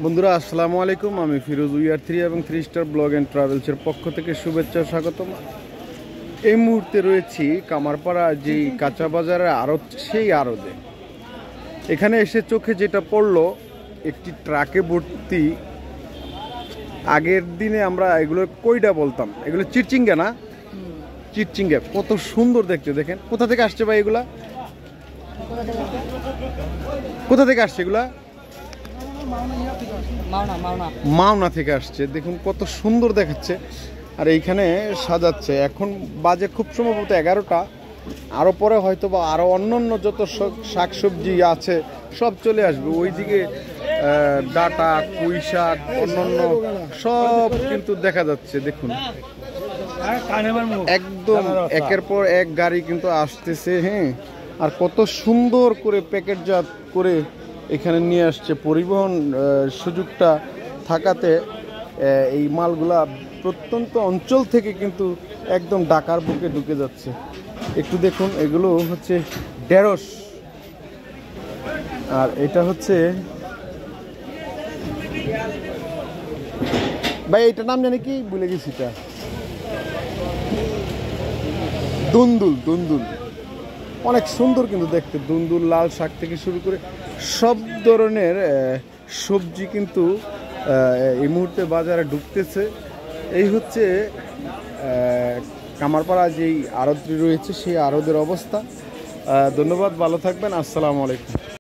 বন্ধুরা আসসালামু আলাইকুম। আমি ফিরোজ UR3 এবং 3 স্টার ব্লগ অ্যান্ড ট্রাভেলসের পক্ষ থেকে শুভেচ্ছা ও স্বাগতম। এই মুহূর্তে রয়েছি কামারপাড়া যেই কাঁচা বাজারের আড়ত, সেই আড়তে। এখানে এসে চোখে যেটা পড়লো, একটি ট্রাকে ভর্তি। আগের দিনে আমরা এগুলো কইডা বলতাম, এগুলো চিরচিঙ্গা না, চিরচিঙ্গা। কত সুন্দর দেখতে, দেখেন। কোথা থেকে আসছে ভাই এগুলা? কোথা থেকে আসছে এগুলা? মাওনা থেকে আসছে। দেখুন কত সুন্দর দেখাচ্ছে। আর এইখানে সাজাচ্ছে। এখন বাজে খুব সম্ভবত 11টা। আরও পরে হয়তো বা আরও অন্য যত শাকসবজি আছে সব চলে আসবে ওইদিকে। ডাটা, পুঁই শাক, অন্যান্য সব কিন্তু দেখা যাচ্ছে। দেখুন একদম একের পর এক গাড়ি কিন্তু আসতেছে। হ্যাঁ, আর কত সুন্দর করে প্যাকেটজাত করে এখানে নিয়ে আসছে। পরিবহন সুযোগটা থাকাতে এই মালগুলা প্রত্যন্ত অঞ্চল থেকে কিন্তু একদম ঢাকার বুকে ঢুকে যাচ্ছে। একটু দেখুন, এগুলো হচ্ছে ঢেঁড়স, আর এটা হচ্ছে ভাই এটার নাম জানি কি, ভুলে গেছি। এটা দুন্দুল। দুন্দুল অনেক সুন্দর কিন্তু দেখতে। দুন্দুল, লাল শাক থেকে শুরু করে সব ধরনের সবজি কিন্তু এই মুহূর্তে বাজারে ঢুকতেছে। এই হচ্ছে কামারপাড়া যেই আড়তটি রয়েছে সেই আড়তের অবস্থা। ধন্যবাদ, ভালো থাকবেন। আসসালামু আলাইকুম।